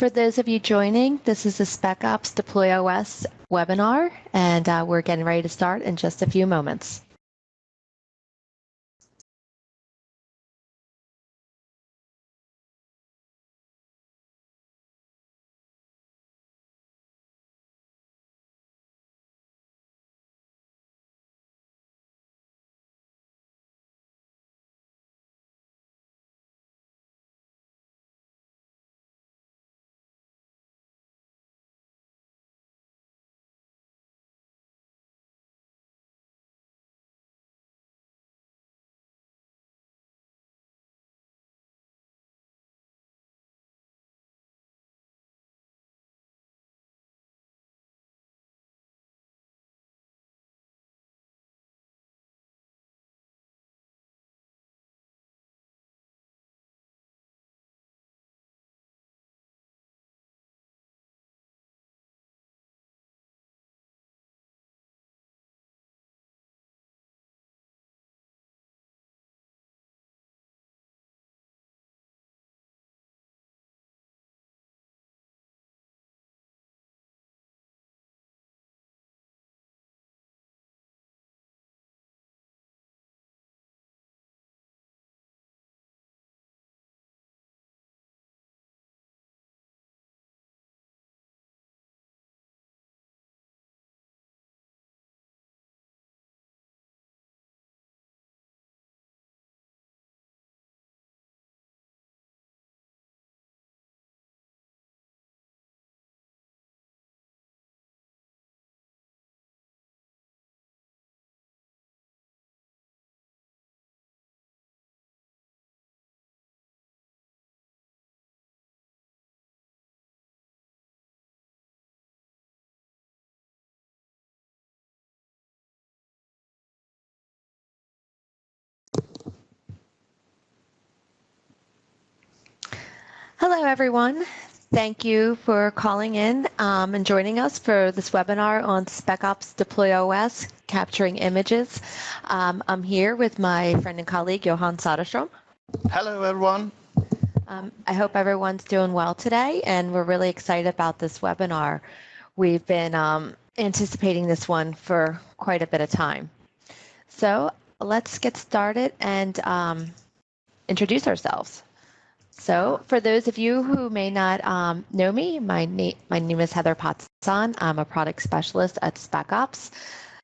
For those of you joining, this is the Specops Deploy OS webinar, and we're getting ready to start in just a few moments. Hello, everyone. Thank you for calling in and joining us for this webinar on Specops Deploy OS, capturing images. I'm here with my friend and colleague, Johan. Hello, everyone. I hope everyone's doing well today, and we're really excited about this webinar. We've been anticipating this one for quite a bit of time. So let's get started and introduce ourselves. So for those of you who may not know me, my name is Heather Potson. I'm a product specialist at Specops.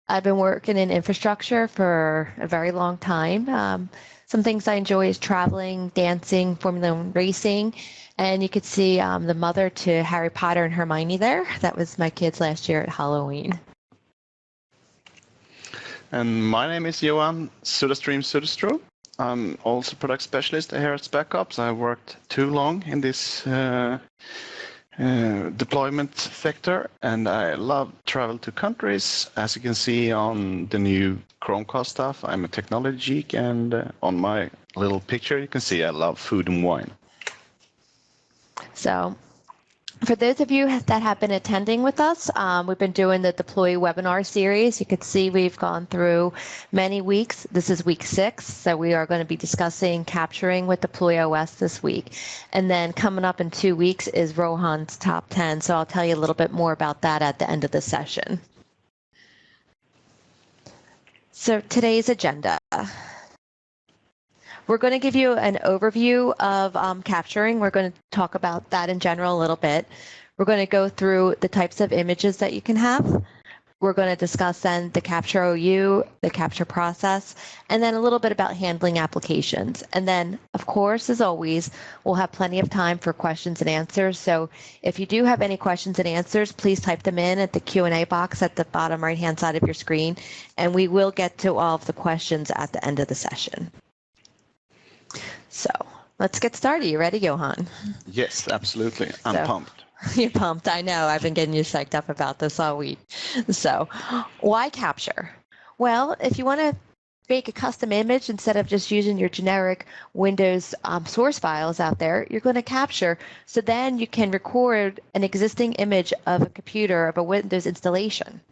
I've been working in infrastructure for a very long time. Some things I enjoy is traveling, dancing, Formula One racing, and you could see the mother to Harry Potter and Hermione there. That was my kids last year at Halloween. And my name is Johan Söderström. I'm also product specialist here at Specops. I worked too long in this deployment sector, and I love travel to countries. As you can see on the new Chromecast stuff, I'm a technology geek, and on my little picture you can see I love food and wine. So for those of you that have been attending with us, we've been doing the Deploy webinar series. You can see we've gone through many weeks. This is week 6, so we are going to be discussing capturing with Deploy OS this week. And then coming up in 2 weeks is Rohan's top 10, so I'll tell you a little bit more about that at the end of the session. So today's agenda. We're going to give you an overview of capturing. We're going to talk about that in general a little bit. We're going to go through the types of images that you can have. We're going to discuss then the capture OU, the capture process, and then a little bit about handling applications. And then, of course, as always, we'll have plenty of time for questions and answers. So if you do have any questions and answers, please type them in at the Q&A box at the bottom right-hand side of your screen, and we will get to all of the questions at the end of the session. So let's get started. You ready, Johan? Yes, absolutely. I'm pumped. You're pumped. I know. I've been getting you psyched up about this all week. So why capture? Well, if you want to make a custom image instead of just using your generic Windows source files out there, you're going to capture. So then you can record an existing image of a computer, of a Windows installation.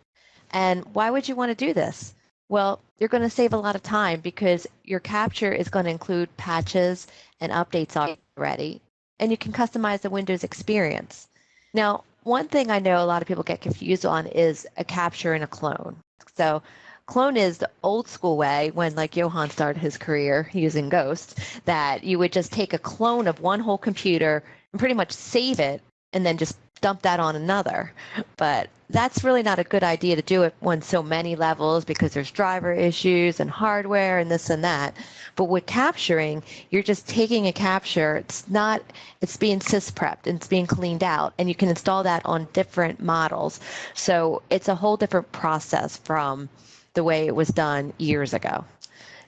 And why would you want to do this? Well, you're going to save a lot of time because your capture is going to include patches and updates already. and you can customize the Windows experience. Now, one thing I know a lot of people get confused on is a capture and a clone. So clone is the old school way when like Johan started his career using Ghost, that you would just take a clone of one whole computer and pretty much save it and then just dump that on another. But that's really not a good idea to do it on so many levels because there's driver issues and hardware and this and that. But with capturing, you're just taking a capture. It's being sys-prepped and it's being cleaned out, and you can install that on different models. So it's a whole different process from the way it was done years ago.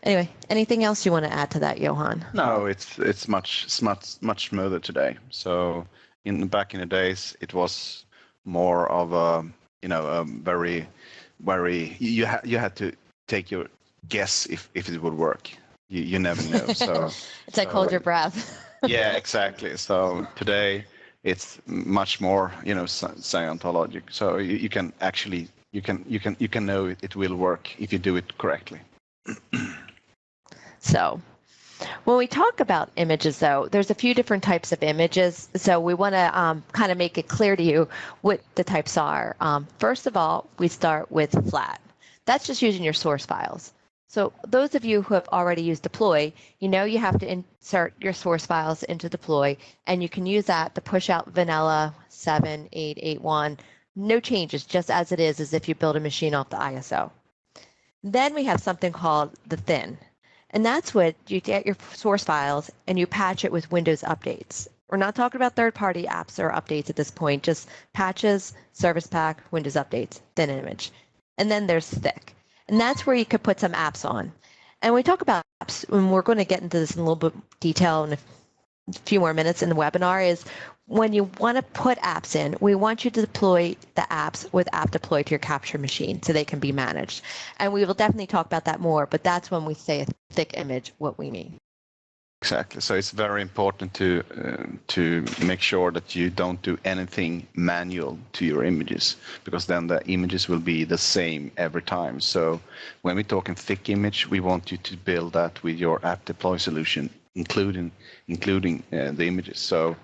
Anyway, anything else you want to add to that, Johan? No, it's much smoother today. So back in the days, it was more of a a very you had to take your guess if it would work. You never know. So it's like hold your breath. Yeah, exactly. So today it's much more Scientologic. So you can actually you can know it will work if you do it correctly. So when we talk about images, though, there's a few different types of images. So we want to kind of make it clear to you what the types are. First of all, we start with flat. That's just using your source files. So those of you who have already used deploy, you know you have to insert your source files into deploy, and you can use that to push out vanilla 7.8.8.1. No changes, just as it is, as if you build a machine off the ISO. Then we have something called the thin. And that's what you get your source files and you patch it with Windows updates. We're not talking about third-party apps or updates at this point, just patches, service pack, Windows updates, thin image. And then there's thick. And that's where you could put some apps on. And when we talk about apps, and we're going to get into this in a little bit detail in a few more minutes in the webinar, is when you want to put apps in, we want you to deploy the apps with app deploy to your capture machine so they can be managed. And we will definitely talk about that more, but that's when we say a thick image, what we mean. Exactly. So it's very important to make sure that you don't do anything manual to your images, because then the images will be the same every time. So when we're talking thick image, we want you to build that with your app deploy solution, including the images. So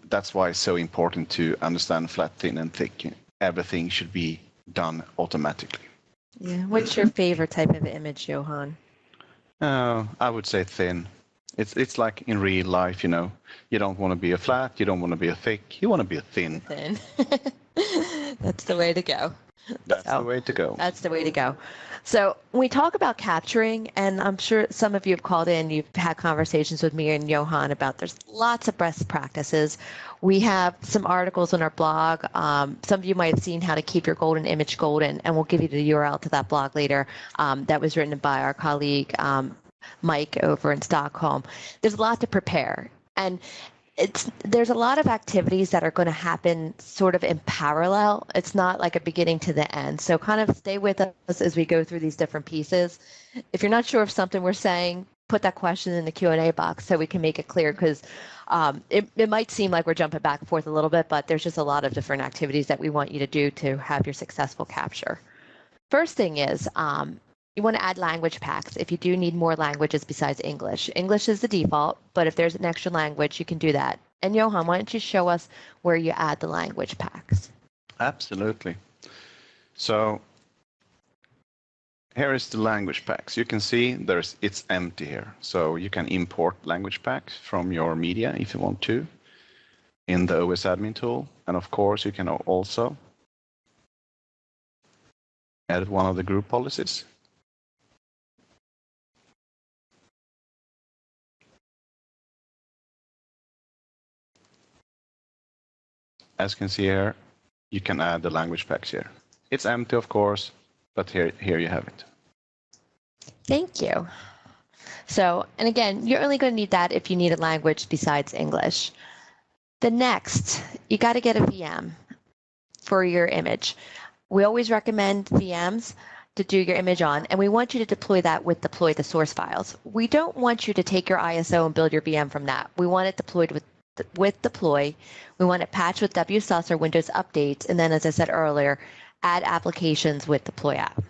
that's why it's so important to understand flat, thin, and thick. Everything should be done automatically. Yeah. What's your favorite type of image, Johan? I would say thin. It's like in real life, you don't want to be a flat, you don't want to be a thick, you want to be a thin. Thin. That's the way to go. That's the way to go. That's the way to go. So when we talk about capturing, and I'm sure some of you have called in, you've had conversations with me and Johan about there's lots of best practices. We have some articles on our blog. Some of you might have seen how to keep your golden image golden, and we'll give you the URL to that blog later. That was written by our colleague, Mike over in Stockholm. There's a lot to prepare, and there's a lot of activities that are going to happen sort of in parallel. It's not like a beginning to the end. So kind of stay with us as we go through these different pieces. If you're not sure of something we're saying, put that question in the Q&A box so we can make it clear, because it might seem like we're jumping back and forth a little bit, but there's just a lot of different activities that we want you to do to have your successful capture. First thing is, you want to add language packs if you do need more languages besides English. English is the default, but if there's an extra language, you can do that. And Johan, why don't you show us where you add the language packs? Absolutely. So here is the language packs. You can see it's empty here. So you can import language packs from your media if you want to in the OS admin tool. And of course, you can also edit one of the group policies. As you can see here, you can add the language packs here. It's empty, of course, but here you have it. Thank you. So, and again, you're only going to need that if you need a language besides English. The next, you got to get a VM for your image. We always recommend VMs to do your image on, and we want you to deploy that with deploy the source files. We don't want you to take your ISO and build your VM from that. We want it deployed with deploy. We want it patched with WSUS or Windows updates, and then, as I said earlier, add applications with deploy app.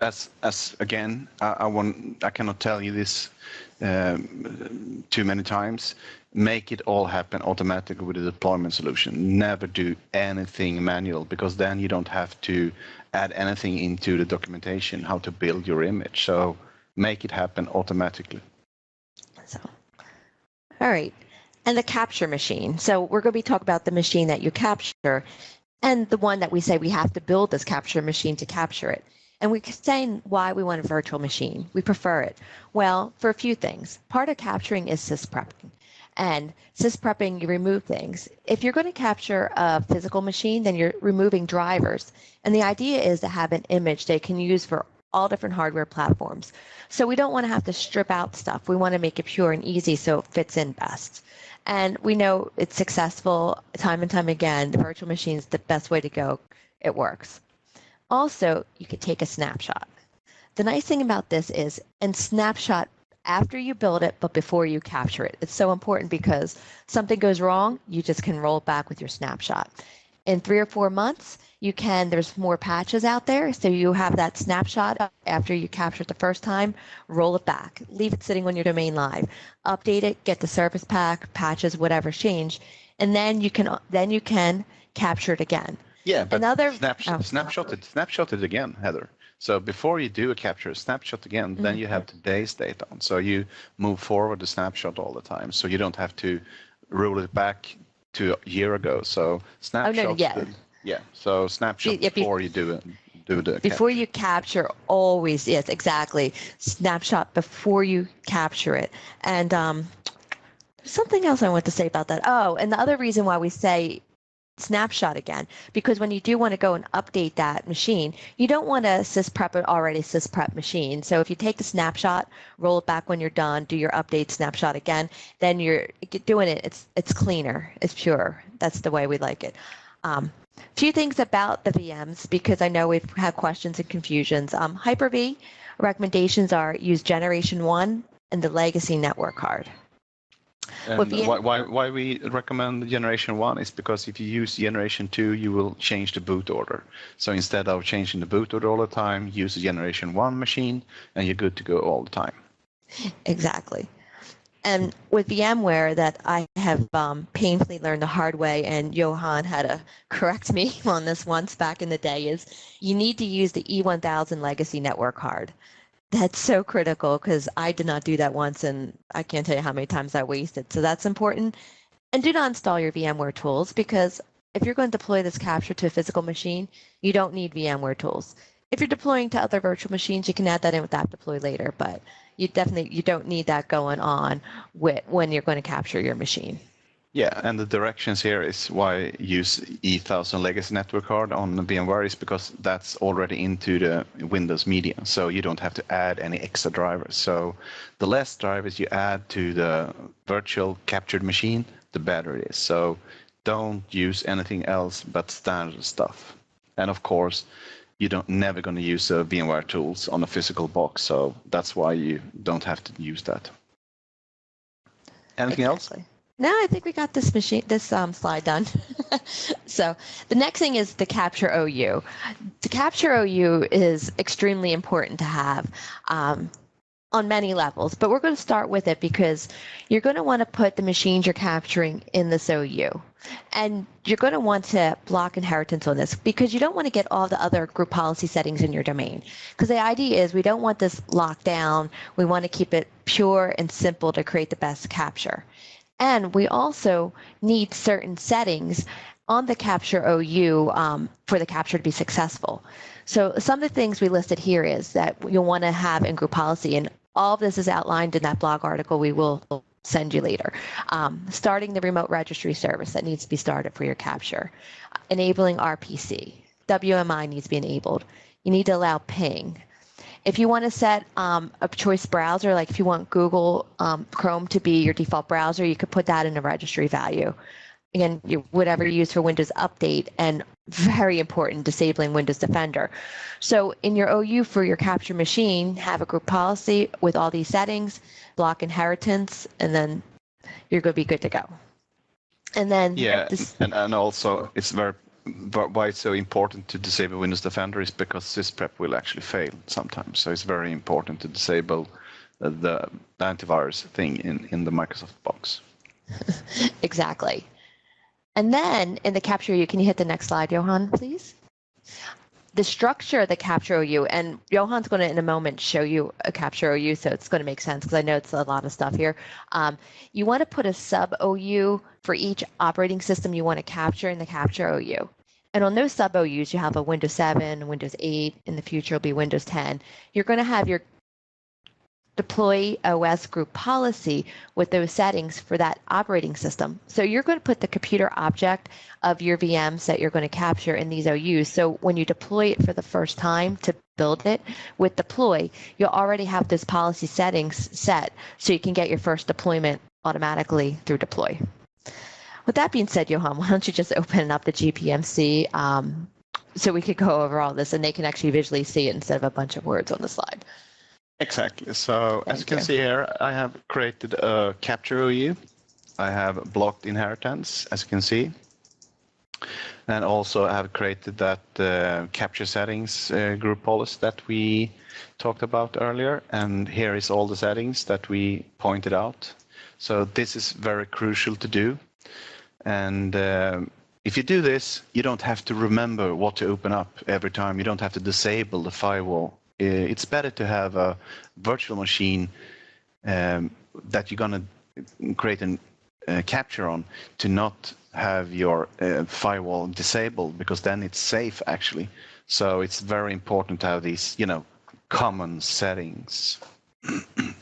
as again, I cannot tell you this too many times. Make it all happen automatically with a deployment solution. Never do anything manual, because then you don't have to add anything into the documentation how to build your image. So make it happen automatically. So, all right. And the capture machine. So we're going to be talking about the machine that you capture, and the one that we say we have to build this capture machine to capture it. And we're saying why we want a virtual machine. We prefer it. Well, for a few things. Part of capturing is sysprepping. And sysprepping, you remove things. If you're going to capture a physical machine, then you're removing drivers. And the idea is to have an image they can use for all different hardware platforms. So we don't want to have to strip out stuff. We want to make it pure and easy so it fits in best. And we know it's successful time and time again. The virtual machine is the best way to go. It works. Also, you could take a snapshot. The nice thing about this is, and snapshot after you build it, but before you capture it. It's so important because something goes wrong, you just can roll it back with your snapshot. In 3 or 4 months, there's more patches out there, so you have that snapshot after you capture it the first time, roll it back, leave it sitting on your domain live, update it, get the service pack, patches, whatever's changed, and then you can capture it again. Yeah, but snapshot it again, Heather. So before you do a capture, snapshot again, then you have today's data on. So you move forward the snapshot all the time. So you don't have to roll it back to a year ago. So snapshot. So snapshot before you do the before you capture, always, yes, exactly. Snapshot before you capture it. And there's something else I want to say about that. Oh, and the other reason why we say snapshot again, because when you do want to go and update that machine, you don't want to sysprep an already sysprep machine. So if you take the snapshot, roll it back when you're done, do your update snapshot again, then you're doing it. It's cleaner, it's pure. That's the way we like it. Few things about the VMs, because I know we've had questions and confusions. Hyper-V recommendations are use Generation 1 and the legacy network card. And why we recommend Generation 1 is because if you use Generation 2, you will change the boot order. So instead of changing the boot order all the time, use a Generation 1 machine, and you're good to go all the time. Exactly. And with VMware, that I have painfully learned the hard way, and Johan had to correct me on this once back in the day, is you need to use the E1000 legacy network card. That's so critical, because I did not do that once, and I can't tell you how many times I wasted. So that's important. And do not install your VMware tools, because if you're going to deploy this capture to a physical machine, you don't need VMware tools. If you're deploying to other virtual machines, you can add that in with app deploy later, but you don't need that going on when you're going to capture your machine. Yeah, and the directions here is why use E1000 legacy network card on VMware is because that's already into the Windows media, so you don't have to add any extra drivers. So the less drivers you add to the virtual captured machine, the better it is. So don't use anything else but standard stuff. And of course, you don't never going to use VMware tools on a physical box, so that's why you don't have to use that. Anything else? No, I think we got this slide done. So the next thing is the Capture OU. The Capture OU is extremely important to have on many levels, but we're going to start with it because you're going to want to put the machines you're capturing in this OU. And you're going to want to block inheritance on this because you don't want to get all the other group policy settings in your domain. Because the idea is we don't want this locked down. We want to keep it pure and simple to create the best capture. And we also need certain settings on the Capture OU for the capture to be successful. So some of the things we listed here is that you'll want to have in group policy, and all of this is outlined in that blog article we will send you later. Starting the remote registry service that needs to be started for your capture. Enabling RPC. WMI needs to be enabled. You need to allow ping. If you want to set a choice browser, like if you want Google Chrome to be your default browser, you could put that in a registry value. Again, whatever you use for Windows Update, and very important, disabling Windows Defender. So in your OU for your capture machine, have a group policy with all these settings, block inheritance, and then you're going to be good to go. And then and also it's very why it's so important to disable Windows Defender is because sysprep will actually fail sometimes. So it's very important to disable the antivirus thing in the Microsoft box. Exactly. And then in the capture OU, can you hit the next slide, Johan, please? The structure of the capture OU, and Johan's going to in a moment show you a capture OU, so it's going to make sense because I know it's a lot of stuff here. You want to put a sub OU for each operating system you want to capture in the capture OU. And on those sub OUs, you have a Windows 7, Windows 8, in the future it'll be Windows 10. You're going to have your deploy OS group policy with those settings for that operating system. So you're going to put the computer object of your VMs that you're going to capture in these OUs. So when you deploy it for the first time to build it with deploy, you'll already have those policy settings set so you can get your first deployment automatically through deploy. With that being said, Johan, why don't you just open up the GPMC so we could go over all this and they can actually visually see it instead of a bunch of words on the slide. Exactly. So as you can see here, I have created a capture OU. I have blocked inheritance, as you can see. And also I have created that capture settings group policy that we talked about earlier. And here is all the settings that we pointed out. So this is very crucial to do. And if you do this, you don't have to remember what to open up every time. You don't have to disable the firewall. It's better to have a virtual machine that you're going to create a capture on to not have your firewall disabled, because then it's safe actually. So it's very important to have these, common settings,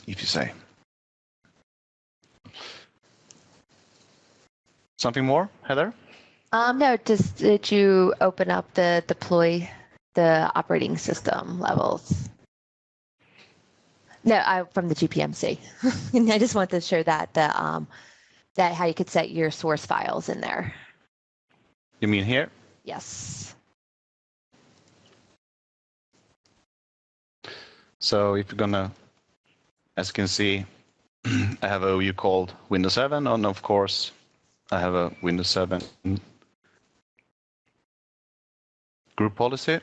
if you say. Something more, Heather? No, just did you open up the deploy the operating system levels? No, from the GPMC. And I just wanted to show that that how you could set your source files in there. You mean here? Yes. So if you're gonna, as you can see, I have a OU called Windows 7, and of course I have a Windows 7 group policy.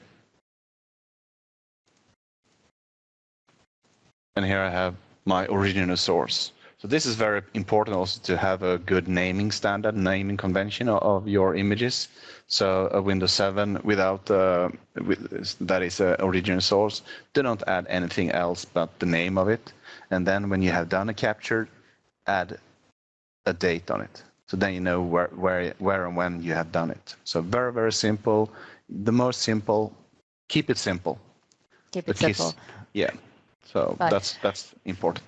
And here I have my original source. So this is very important also to have a good naming standard, naming convention of your images. So a Windows 7 without that is an original source. Do not add anything else but the name of it. And then when you have done a capture, add a date on it. So then you know where and when you have done it. So very, very simple. The most simple, keep it simple. Keep it simple. Yeah. So that's important.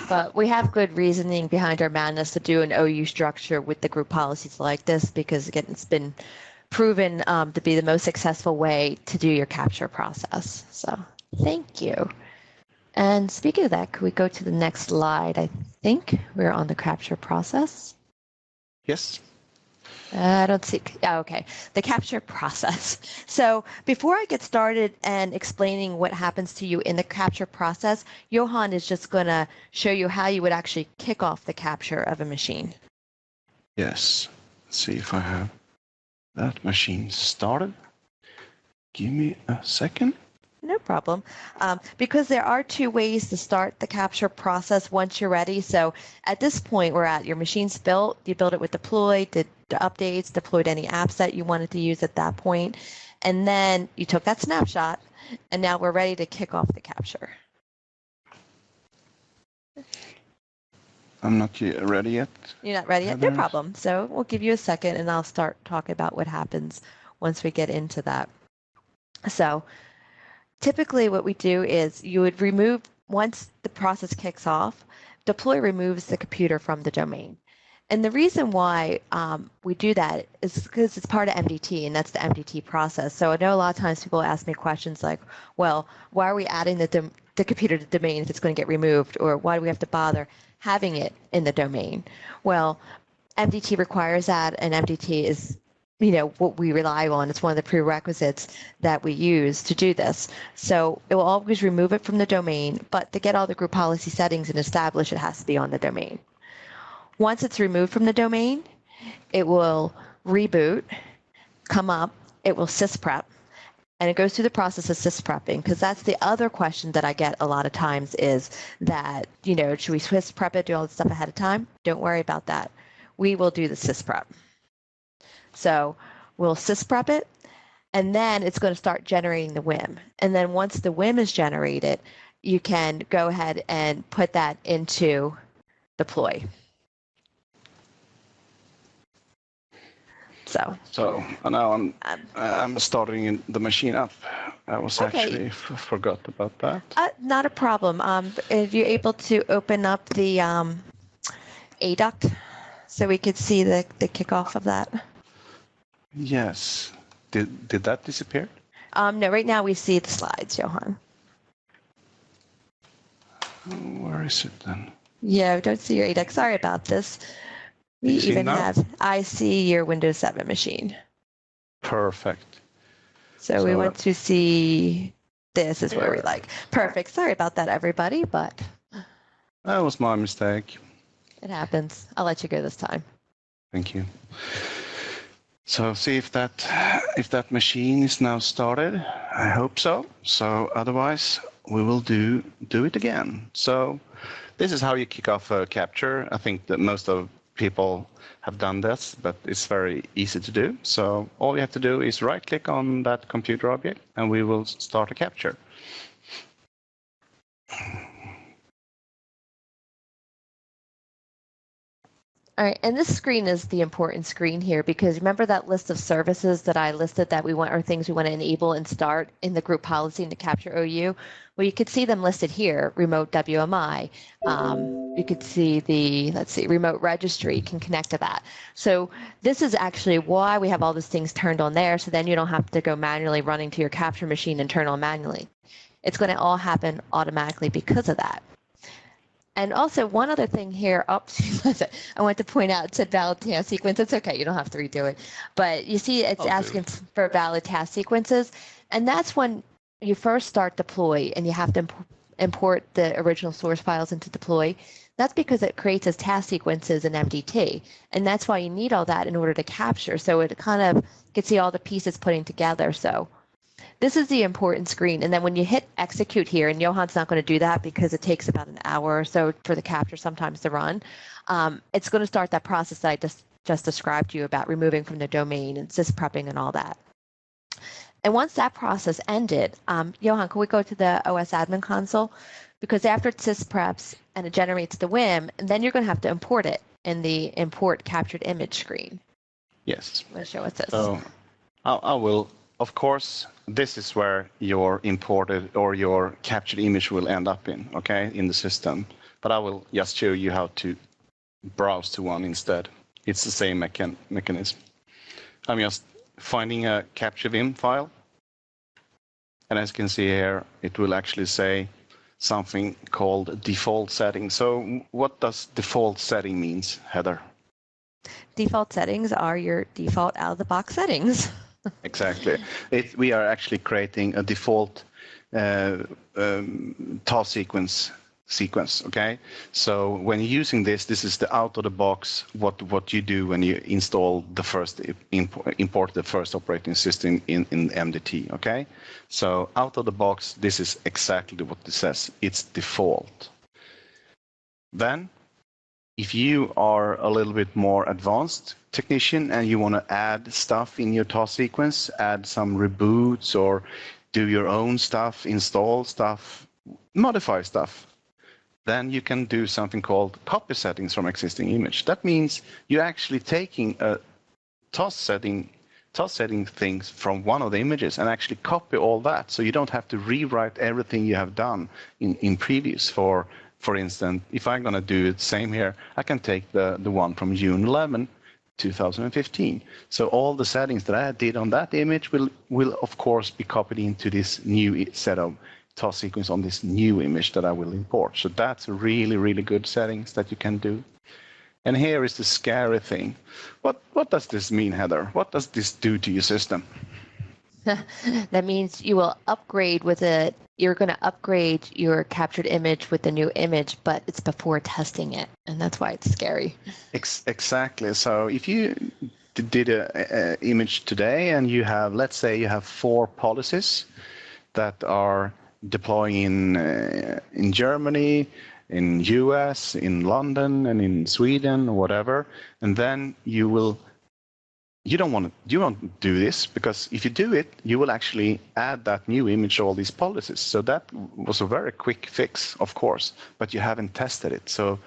But we have good reasoning behind our madness to do an OU structure with the group policies like this because, again, it's been proven to be the most successful way to do your capture process. So thank you. And speaking of that, could we go to the next slide? I think we're on the capture process. Yes. I don't see. Oh, okay. The capture process. So before I get started and explaining what happens to you in the capture process, Johan is just going to show you how you would actually kick off the capture of a machine. Yes. Let's see if I have that machine started. Give me a second. No problem. Because there are two ways to start the capture process once you're ready. So at this point, we're at your machine's built. You build it with deploy, did the updates, deployed any apps that you wanted to use at that point. And then you took that snapshot, and now we're ready to kick off the capture. I'm not ready yet. You're not ready yet? No problem. So we'll give you a second, and I'll start talking about what happens once we get into that. So typically what we do is you would remove, once the process kicks off, deploy removes the computer from the domain. And the reason why we do that is because it's part of MDT, and that's the MDT process. So I know a lot of times people ask me questions like, well, why are we adding the computer to the domain if it's going to get removed? Or why do we have to bother having it in the domain? Well, MDT requires that, and MDT is what we rely on. It's one of the prerequisites that we use to do this. So it will always remove it from the domain, but to get all the group policy settings and establish, it has to be on the domain. Once it's removed from the domain, it will reboot, come up, it will sysprep. And it goes through the process of sysprepping, because that's the other question that I get a lot of times is that, should we sysprep it, do all this stuff ahead of time? Don't worry about that. We will do the sysprep. So we'll sysprep it, and then it's going to start generating the WIM. And then once the WIM is generated, you can go ahead and put that into deploy. So now I'm starting the machine up. I was actually forgot about that. Not a problem. If you're able to open up the ADUCT so we could see the kickoff of that. Yes. Did that disappear? No, right now we see the slides, Johan. Where is it then? Yeah, we don't see your ADUCT. Sorry about this. I see your Windows 7 machine. Perfect. So we want to see, this is where we like. Perfect. Sorry about that, everybody, but. That was my mistake. It happens. I'll let you go this time. Thank you. So see if that machine is now started. I hope so. So otherwise, we will do it again. So this is how you kick off a capture. I think that most of people have done this, but it's very easy to do. So all you have to do is right-click on that computer object, and we will start a capture. All right, and this screen is the important screen here, because remember that list of services that I listed that we want, or things we want to enable and start in the group policy in the Capture OU? Well, you could see them listed here, remote WMI. You could see remote registry can connect to that. So this is actually why we have all these things turned on there, so then you don't have to go manually running to your Capture machine and turn on manually. It's going to all happen automatically because of that. And also, one other thing here, I want to point out, it said valid task sequence. It's okay, you don't have to redo it. But you see it's asking for valid task sequences, and that's when you first start deploy and you have to import the original source files into deploy. That's because it creates as task sequences in MDT, and that's why you need all that in order to capture. So it kind of can see all the pieces putting together. So this is the important screen, and then when you hit execute here, and Johan's not going to do that because it takes about an hour or so for the capture sometimes to run, it's going to start that process that I just described to you about removing from the domain and sysprepping and all that. And once that process ended, Johan, can we go to the OS admin console? Because after it syspreps and it generates the WIM, and then you're going to have to import it in the import captured image screen. Yes. I'm going to show us this. So I will. Of course, this is where your imported or your captured image will end up in the system. But I will just show you how to browse to one instead. It's the same mechanism. I'm just finding a capture Vim file. And as you can see here, it will actually say something called default setting. So what does default setting means, Heather? Default settings are your default out-of-the-box settings. Exactly. We are actually creating a default task sequence. Okay. So when you're using this is the out of the box what you do when you install the first import the first operating system in MDT. Okay. So out of the box, this is exactly what it says. It's default. Then, if you are a little bit more advanced technician and you want to add stuff in your task sequence, add some reboots or do your own stuff, install stuff, modify stuff, then you can do something called copy settings from existing image. That means you're actually taking a task setting things from one of the images and actually copy all that, so you don't have to rewrite everything you have done in previous. For instance, if I'm going to do the same here, I can take the one from June 11, 2015. So all the settings that I did on that image will of course be copied into this new set of task sequence on this new image that I will import. So that's really, really good settings that you can do. And here is the scary thing. What does this mean, Heather? What does this do to your system? That means you will upgrade with it. You're going to upgrade your captured image with the new image, but it's before testing it, and that's why it's scary. Exactly. So if you did a image today, and you have, let's say, you have 4 policies that are deploying in Germany, in US, in London, and in Sweden, or whatever, and then you don't do this, because if you do it, you will actually add that new image to all these policies. So that was a very quick fix, of course, but you haven't tested it. So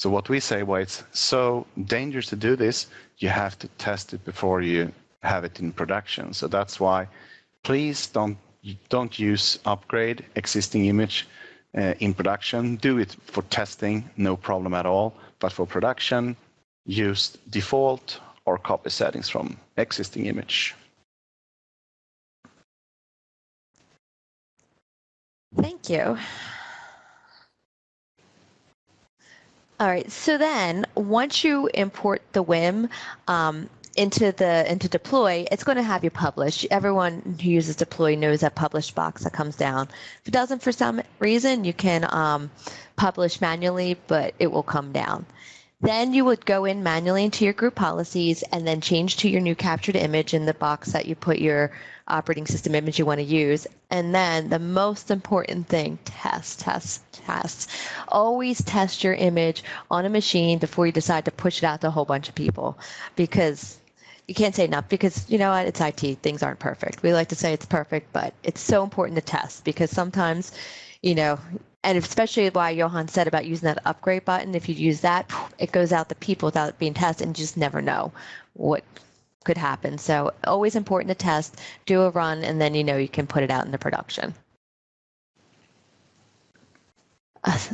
what we say, why it's so dangerous to do this, you have to test it before you have it in production. So that's why, please don't use upgrade existing image in production. Do it for testing, no problem at all. But for production, use default or copy settings from existing image. Thank you. All right, so then once you import the WIM into deploy, it's going to have you publish. Everyone who uses deploy knows that publish box that comes down. If it doesn't for some reason, you can publish manually, but it will come down. Then you would go in manually into your group policies and then change to your new captured image in the box that you put your operating system image you want to use. And then the most important thing, test. Always test your image on a machine before you decide to push it out to a whole bunch of people, because you can't say enough, because you know what, it's IT, things aren't perfect. We like to say it's perfect, but it's so important to test, because sometimes, you know, and especially why Johan said about using that upgrade button, if you use that, it goes out to people without being tested, and you just never know what could happen. So always important to test, do a run, and then you can put it out into production.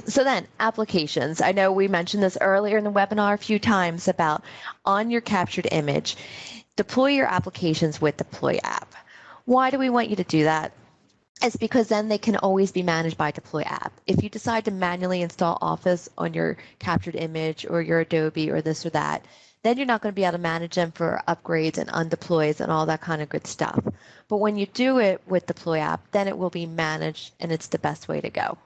So then applications. I know we mentioned this earlier in the webinar a few times about on your captured image, deploy your applications with deploy app. Why do we want you to do that? It's because then they can always be managed by deploy app. If you decide to manually install Office on your captured image or your Adobe or this or that, then you're not going to be able to manage them for upgrades and undeploys and all that kind of good stuff. But when you do it with deploy app, then it will be managed, and it's the best way to go.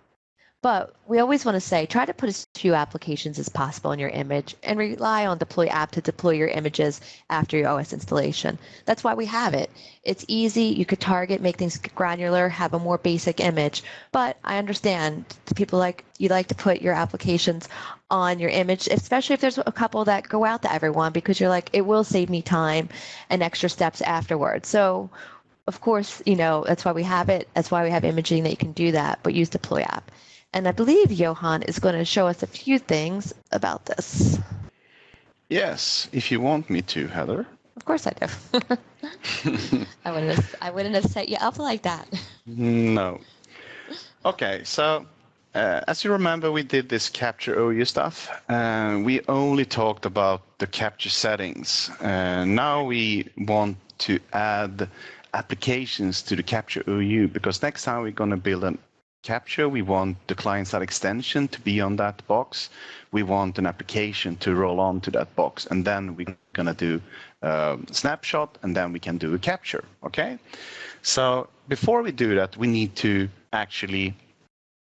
But we always want to say, try to put as few applications as possible in your image and rely on deploy app to deploy your images after your OS installation. That's why we have it. It's easy. You could target, make things granular, have a more basic image. But I understand people you like to put your applications on your image, especially if there's a couple that go out to everyone, because you're like, it will save me time and extra steps afterwards. So of course, that's why we have it. That's why we have imaging that you can do that, but use deploy app. And I believe Johan is going to show us a few things about this. Yes, if you want me to, Heather. Of course I do. I wouldn't have set you up like that. No. Okay, so as you remember, we did this capture OU stuff. We only talked about the capture settings. Now we want to add applications to the capture OU, because next time we're going to build an capture, we want the client-side extension to be on that box. We want an application to roll on to that box, and then we're going to do a snapshot, and then we can do a capture, okay? So before we do that, we need to actually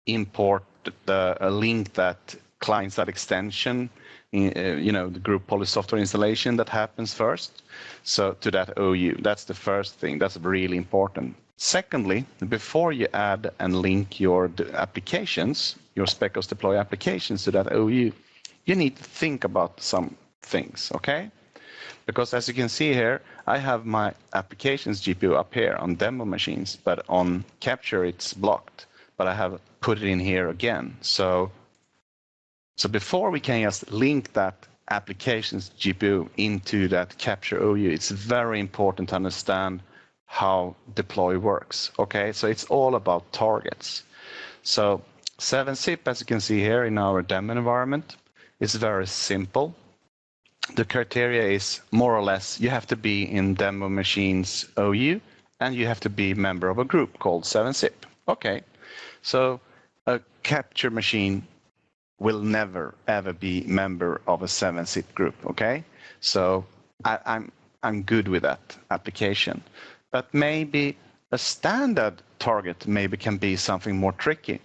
import a link that client-side extension, the group policy software installation that happens first. So to that OU, that's the first thing. That's really important. Secondly, before you add and link your applications, your Specops deploy applications to that OU, you need to think about some things, okay? Because as you can see here, I have my applications GPU up here on demo machines, but on capture it's blocked. But I have put it in here again. So before we can just link that applications GPU into that capture OU, it's very important to understand how deploy works, okay? So it's all about targets. So 7-zip, as you can see here in our demo environment, is very simple. The criteria is more or less, you have to be in demo machines OU, and you have to be a member of a group called 7-zip. Okay, so a capture machine will never, ever be member of a 7-zip group, okay? So I'm good with that application. But maybe a standard target maybe can be something more tricky.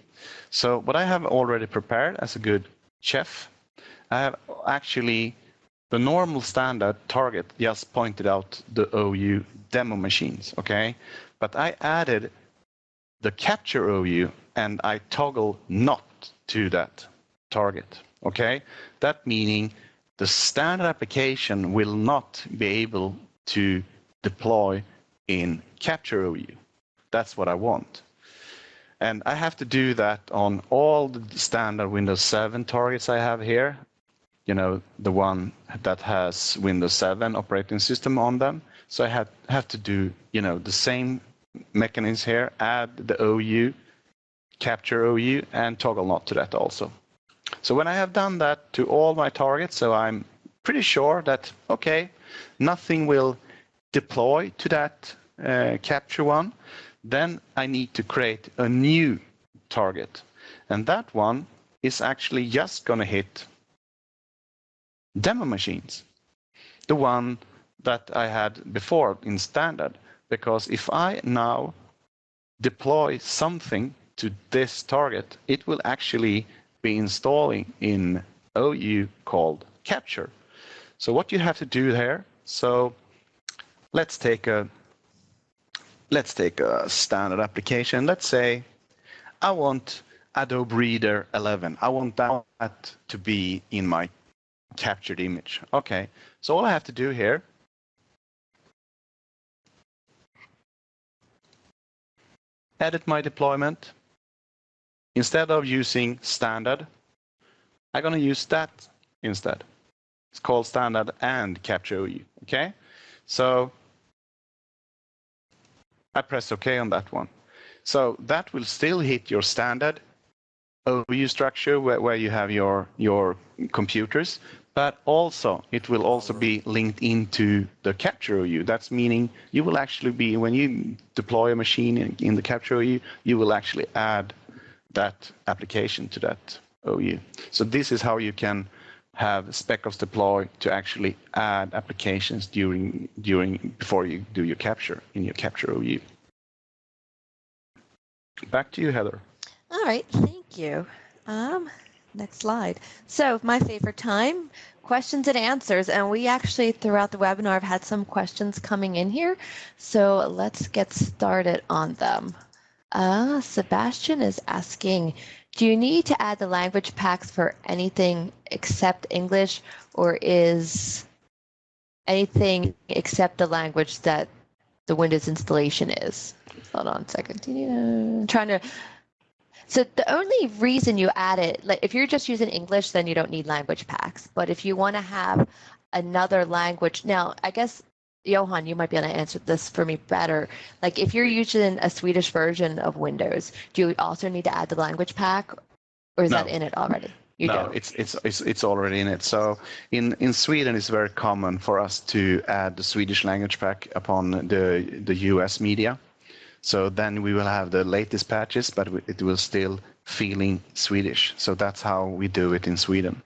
So what I have already prepared as a good chef, I have actually the normal standard target just pointed out the OU demo machines, okay? But I added the capture OU and I toggle not to that target, okay? That meaning the standard application will not be able to deploy in capture OU. That's what I want. And I have to do that on all the standard Windows 7 targets I have here. You know, the one that has Windows 7 operating system on them. So I have to do, you know, the same mechanism here, add the OU, capture OU, and toggle not to that also. So when I have done that to all my targets, so I'm pretty sure that, okay, nothing will deploy to that capture one, then I need to create a new target. And that one is actually just going to hit demo machines, the one that I had before in standard. Because if I now deploy something to this target, it will actually be installing in OU called capture. So what you have to do there, so let's take a standard application. Let's say I want Adobe Reader 11. I want that to be in my captured image. Okay, so all I have to do here, edit my deployment. Instead of using standard, I'm going to use that instead. It's called standard and capture OU. Okay, so I press OK on that one. So that will still hit your standard OU structure where you have your computers, but also it will also be linked into the capture OU. That's meaning you will actually be, when you deploy a machine in the capture OU, you will actually add that application to that OU. So this is how you can have Specops deploy to actually add applications before you do your capture in your capture OU. Back to you, Heather. All right, thank you. Next slide. So my favorite time, questions and answers. And we actually, throughout the webinar, have had some questions coming in here. So let's get started on them. Sebastian is asking, do you need to add the language packs for anything except English, or is anything except the language that the Windows installation is? Hold on a second. So the only reason you add it, like if you're just using English, then you don't need language packs. But if you want to have another language, now I guess, Johan, you might be able to answer this for me better. Like if you're using a Swedish version of Windows, do you also need to add the language pack, or is that in it already? No, it's already in it. So in Sweden, it's very common for us to add the Swedish language pack upon the US media. So then we will have the latest patches, but it will still feeling Swedish. So that's how we do it in Sweden.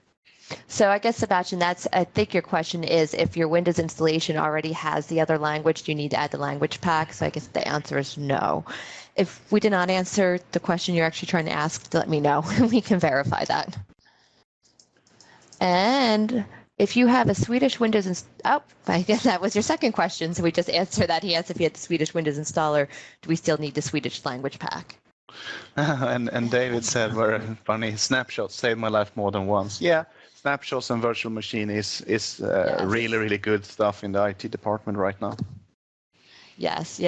So I guess, Sebastian, I think your question is, if your Windows installation already has the other language, do you need to add the language pack? So I guess the answer is no. If we did not answer the question you're actually trying to ask, let me know. We can verify that. And if you have a Swedish Windows, I guess that was your second question. So we just answered that. He asked if you had the Swedish Windows installer, do we still need the Swedish language pack? And David said, very funny, snapshots saved my life more than once. Yeah, snapshots and virtual machine is yes. Really, really good stuff in the IT department right now. Yes.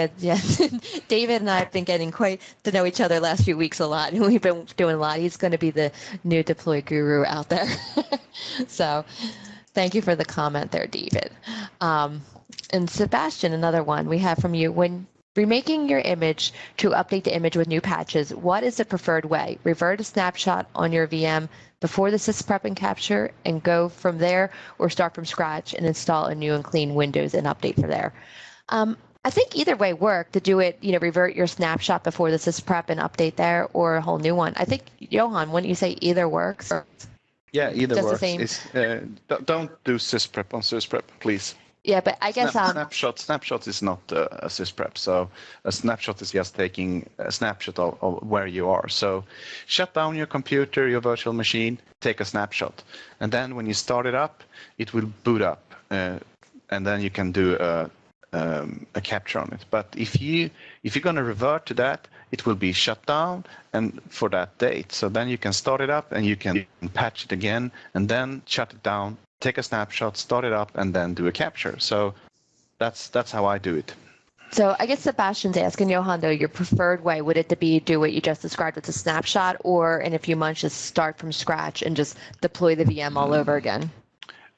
David and I have been getting quite to know each other last few weeks a lot, and we've been doing a lot. He's going to be the new deploy guru out there. So thank you for the comment there, David. And Sebastian, another one we have from you. When remaking your image to update the image with new patches, what is the preferred way? Revert a snapshot on your VM before the sysprep and capture and go from there, or start from scratch and install a new and clean Windows and update from there? I think either way work, to do it, revert your snapshot before the sysprep and update there, or a whole new one. I think, Johan, wouldn't you say either works? Yeah, either Just works. the same. Don't do sysprep on sysprep, please. Yeah, but I guess Snapshot is not a sysprep. So a snapshot is just taking a snapshot of where you are. So shut down your computer, your virtual machine, take a snapshot, and then when you start it up, it will boot up, and then you can do a capture on it. But if you're going to revert to that, it will be shut down and for that date. So then you can start it up and you can patch it again, and then shut it down, take a snapshot, start it up, and then do a capture. So that's how I do it. So I guess Sebastian's asking, Johan, though, your preferred way, would it be do what you just described with a snapshot, or in a few months just start from scratch and just deploy the VM all over again?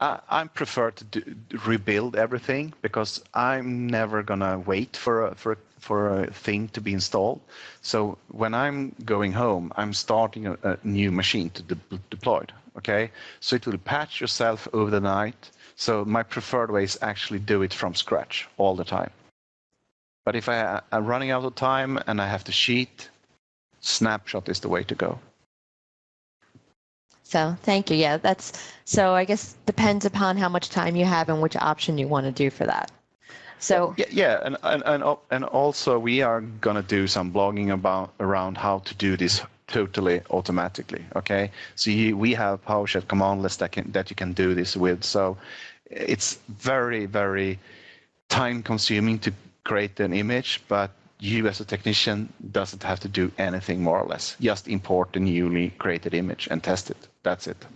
I prefer to rebuild everything, because I'm never gonna wait for a thing to be installed. So when I'm going home, I'm starting a new machine to deploy it. Okay, so it will patch yourself over the night. So my preferred way is actually do it from scratch all the time. But if I'm running out of time and I have to cheat, snapshot is the way to go. So thank you. Yeah, so I guess depends upon how much time you have and which option you want to do for that. So yeah, and also we are gonna do some blogging around how to do this totally automatically. Okay, so we have PowerShell commandlets that you can do this with. So it's very, very time consuming to create an image, but you as a technician doesn't have to do anything more or less. Just import the newly created image and test it. That's it.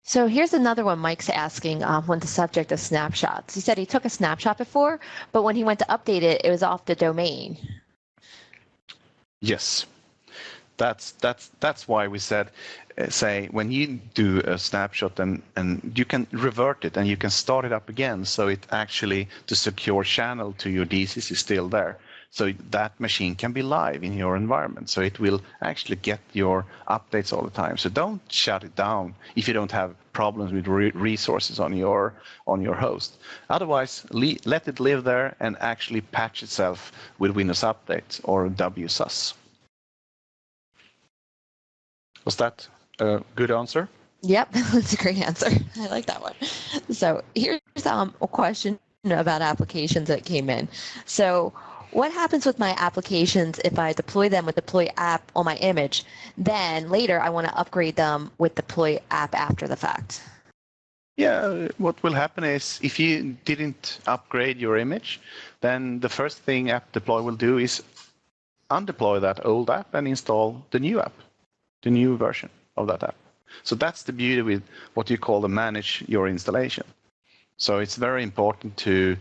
So here's another one Mike's asking on the subject of snapshots. He said he took a snapshot before, but when he went to update it, it was off the domain. Yes, that's why we said, say, when you do a snapshot and you can revert it and you can start it up again, so it actually, the secure channel to your DCs is still there. So that machine can be live in your environment. So it will actually get your updates all the time. So don't shut it down if you don't have problems with resources on your host. Otherwise, let it live there and actually patch itself with Windows Update or WSUS. Was that a good answer? Yep, that's a great answer. I like that one. So here's a question about applications that came in. So what happens with my applications if I deploy them with deploy app on my image, then later I want to upgrade them with deploy app after the fact? Yeah, what will happen is if you didn't upgrade your image, then the first thing app deploy will do is undeploy that old app and install the new app, the new version of that app. So that's the beauty with what you call the manage your installation. So it's very important to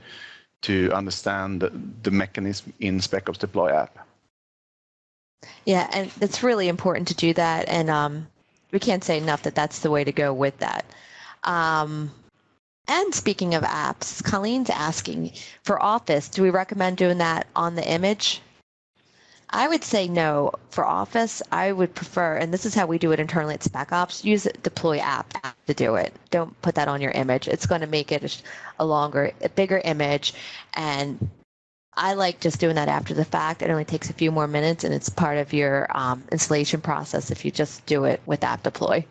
understand the mechanism in Specops deploy app. Yeah, and it's really important to do that, and we can't say enough that that's the way to go with that. And speaking of apps, Colleen's asking, for Office, do we recommend doing that on the image? I would say no. For Office, I would prefer, and this is how we do it internally at Specops, use deploy app to do it. Don't put that on your image. It's going to make it a bigger image, and I like just doing that after the fact. It only takes a few more minutes, and it's part of your installation process if you just do it with app deploy.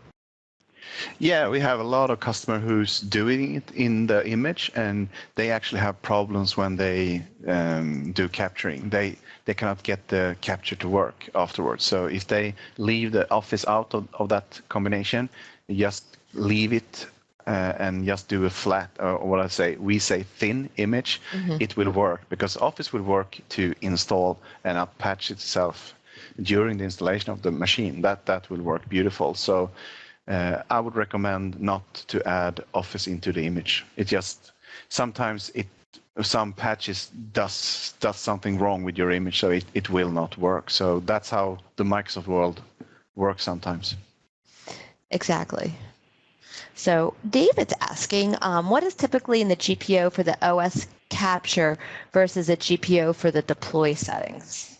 Yeah, we have a lot of customers who's doing it in the image, and they actually have problems when they do capturing. They cannot get the capture to work afterwards. So if they leave the Office out of that combination, just leave it and just do a flat, or we say thin image, it will work, because Office will work to install and patch itself during the installation of the machine. That will work beautiful. So I would recommend not to add Office into the image. It just sometimes some patches does something wrong with your image, so it will not work. So that's how the Microsoft world works sometimes. Exactly. So David's asking, what is typically in the GPO for the OS capture versus a GPO for the deploy settings?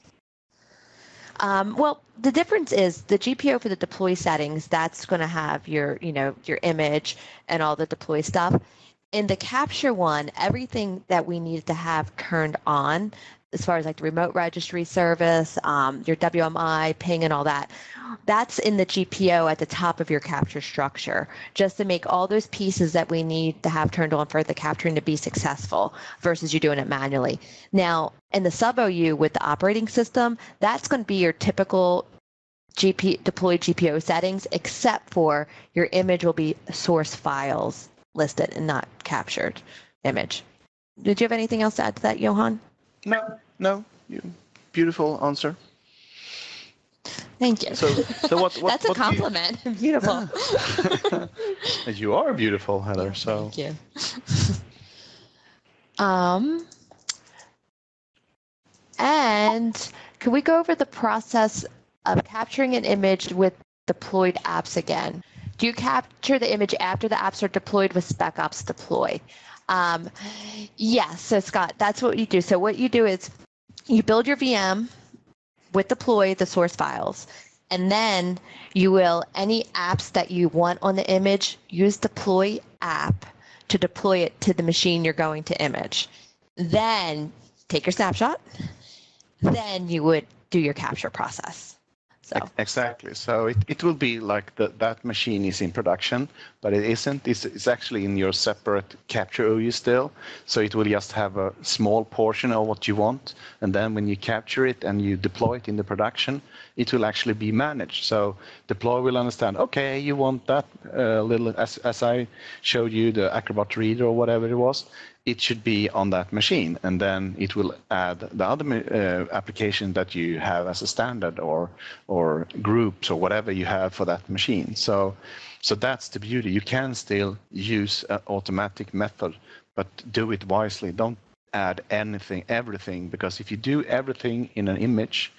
Well, the difference is the GPO for the deploy settings, that's going to have your image and all the deploy stuff. In the capture one, everything that we needed to have turned on, as far as like the remote registry service, your WMI, ping, and all that. That's in the GPO at the top of your capture structure, just to make all those pieces that we need to have turned on for the capturing to be successful versus you doing it manually. Now, in the sub OU with the operating system, that's going to be your typical deployed GPO settings, except for your image will be source files listed and not captured image. Did you have anything else to add to that, Johan? No. Beautiful answer. Thank you. So what? That's a compliment. Beautiful. You are beautiful, Heather. So thank you. And can we go over the process of capturing an image with deployed apps again? Do you capture the image after the apps are deployed with Specops deploy? Yes. So Scott, that's what you do. So what you do is you build your VM with deploy the source files, and then you will, any apps that you want on the image, use deploy app to deploy it to the machine you're going to image. Then take your snapshot. Then you would do your capture process. So. Exactly. So it will be like that machine is in production, but it isn't. It's actually in your separate capture OU still. So it will just have a small portion of what you want. And then when you capture it and you deploy it in the production, it will actually be managed. So deploy will understand, okay, you want that little, as I showed you, the Acrobat Reader or whatever it was, it should be on that machine, and then it will add the other application that you have as a standard or groups or whatever you have for that machine. So that's the beauty. You can still use an automatic method, but do it wisely. Don't add everything, because if you do everything in an image,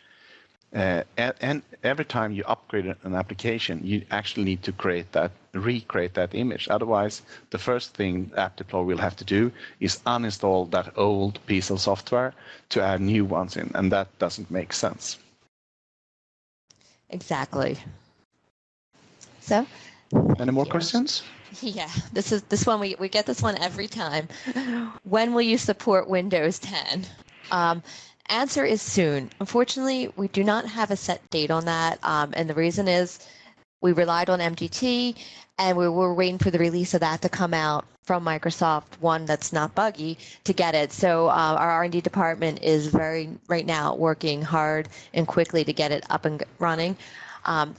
and every time you upgrade an application, you actually need to recreate that image. Otherwise, the first thing app deploy will have to do is uninstall that old piece of software to add new ones in, and that doesn't make sense. Exactly. So, any more questions? Yeah, this one we get this one every time. When will you support Windows 10? Answer is soon. Unfortunately, we do not have a set date on that, and the reason is we relied on MGT, and we were waiting for the release of that to come out from Microsoft, one that's not buggy, to get it. So our R&D department is right now working hard and quickly to get it up and running.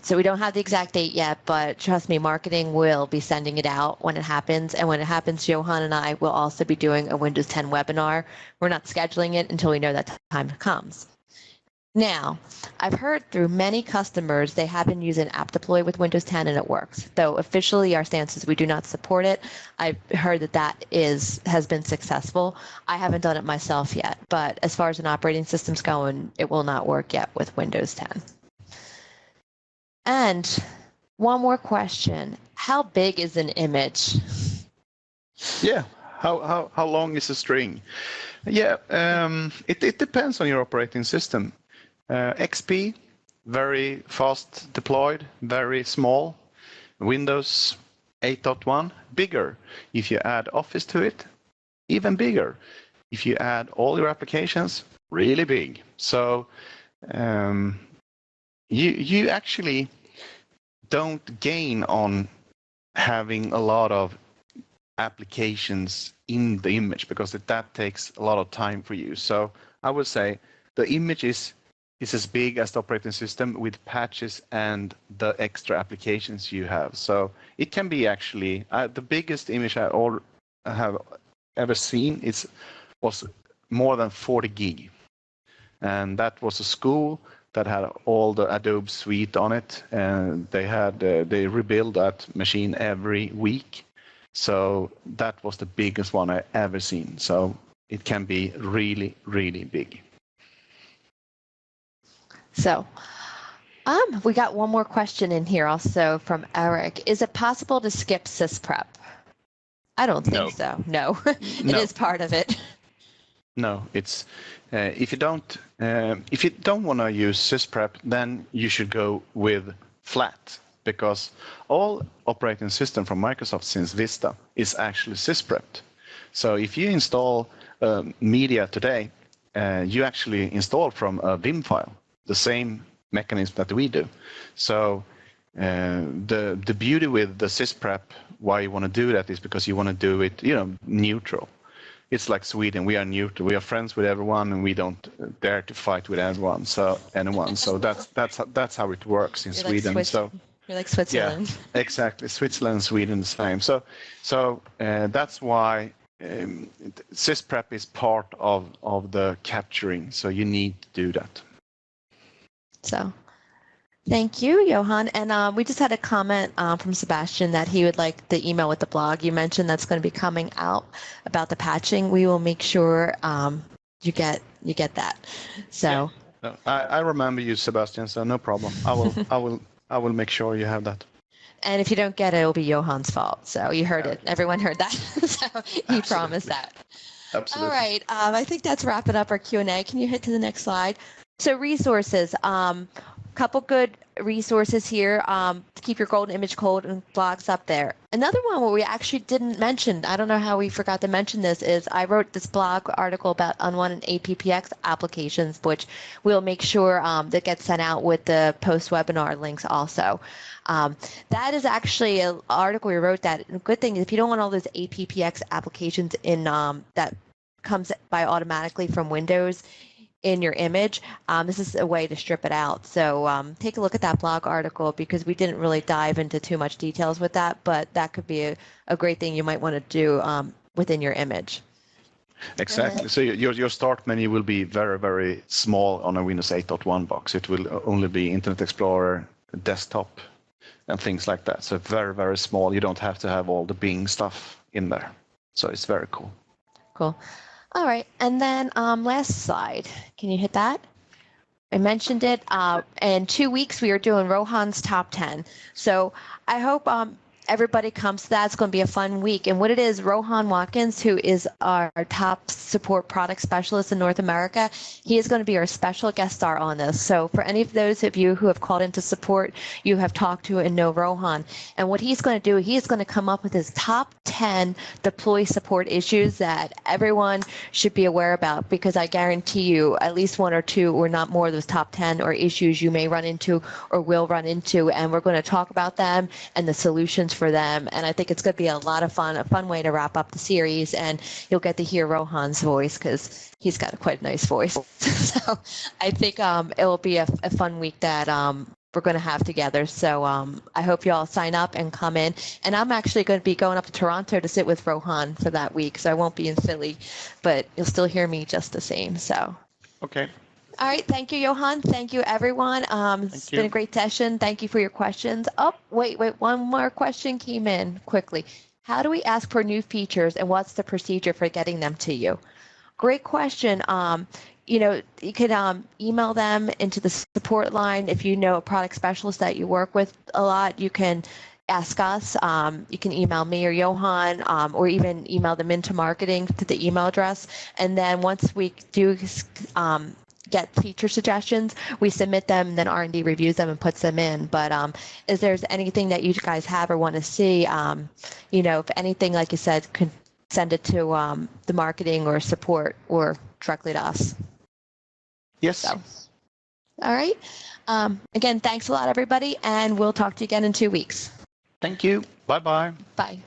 So we don't have the exact date yet, but trust me, marketing will be sending it out when it happens. And when it happens, Johan and I will also be doing a Windows 10 webinar. We're not scheduling it until we know that time comes. Now, I've heard through many customers they have been using app deploy with Windows 10 and it works. Though officially our stance is we do not support it. I've heard that has been successful. I haven't done it myself yet, but as far as an operating system's going, it will not work yet with Windows 10. And one more question. How big is an image? Yeah. How long is a string? Yeah, it depends on your operating system. XP, very fast deployed, very small. Windows 8.1, bigger. If you add Office to it, even bigger. If you add all your applications, really big. So you actually don't gain on having a lot of applications in the image, because that takes a lot of time for you. So I would say the image is as big as the operating system with patches and the extra applications you have. So it can be actually the biggest image I have ever seen was more than 40 gig, and that was a school that had all the Adobe suite on it, and they rebuild that machine every week. So that was the biggest one I ever seen. So it can be really, really big. So we got one more question in here also from Eric. Is it possible to skip sysprep? I don't think so. No, it is part of it. No, it's if you don't want to use sysprep, then you should go with flat, because all operating system from Microsoft since Vista is actually sysprepped. So if you install media today, you actually install from a Vim file, the same mechanism that we do. So the beauty with the sysprep, why you want to do that is because you want to do it, neutral. It's like Sweden. We are neutral. We are friends with everyone, and we don't dare to fight with anyone. So that's how it works in Sweden. You're like Switzerland. Yeah, exactly. Switzerland and Sweden the same. So that's why sysprep is part of the capturing. So you need to do that. So. Thank you, Johan. And we just had a comment from Sebastian that he would like the email with the blog. You mentioned that's going to be coming out about the patching. We will make sure you get that. So yeah. No, I remember you, Sebastian. So no problem. I will make sure you have that. And if you don't get it, it'll be Johan's fault. So you heard it. Everyone heard that. So he promised that. Absolutely. All right. I think that's wrapping up our Q&A. Can you hit to the next slide? So resources. Couple good resources here to keep your golden image code and blogs up there. Another one where we actually didn't mention, I don't know how we forgot to mention this, is I wrote this blog article about unwanted APPX applications, which we'll make sure that gets sent out with the post-webinar links also. That is actually an article we wrote that, the good thing is if you don't want all those APPX applications in that comes by automatically from Windows, in your image, this is a way to strip it out. So take a look at that blog article because we didn't really dive into too much details with that, but that could be a great thing you might want to do within your image. Exactly. So your start menu will be very, very small on a Windows 8.1 box. It will only be Internet Explorer, desktop, and things like that. So very, very small. You don't have to have all the Bing stuff in there. So it's very cool. Cool. All right, and then last slide. Can you hit that? I mentioned it. In 2 weeks, we are doing Rohan's Top 10. So I hope everybody comes to that. It's going to be a fun week. And what it is, Rohan Watkins, who is our top support product specialist in North America, he is going to be our special guest star on this. So for any of those of you who have called into support, you have talked to and know Rohan. And what he's going to do, he is going to come up with his top 10 deploy support issues that everyone should be aware about, because I guarantee you at least one or two or not more of those top 10 or issues you may run into or will run into. And we're going to talk about them and the solutions for them, and I think it's going to be a lot of fun, a fun way to wrap up the series, and you'll get to hear Rohan's voice because he's got a quite nice voice. So I think it'll be a fun week that we're going to have together. So I hope you all sign up and come in, and I'm actually going to be going up to Toronto to sit with Rohan for that week, so I won't be in Philly, but you'll still hear me just the same. So okay. All right. Thank you, Johan. Thank you, everyone. It's been a great session. Thank you for your questions. Oh, wait. One more question came in quickly. How do we ask for new features, and what's the procedure for getting them to you? Great question. You could email them into the support line. If you know a product specialist that you work with a lot, you can ask us. You can email me or Johan, or even email them into marketing to the email address. And then once we do get feature suggestions, we submit them, then R&D reviews them and puts them in. But if there's anything that you guys have or want to see, if anything, like you said, could send it to the marketing or support or directly to us. Yes. So, all right. Again, thanks a lot, everybody, and we'll talk to you again in 2 weeks. Thank you. Bye-bye. Bye.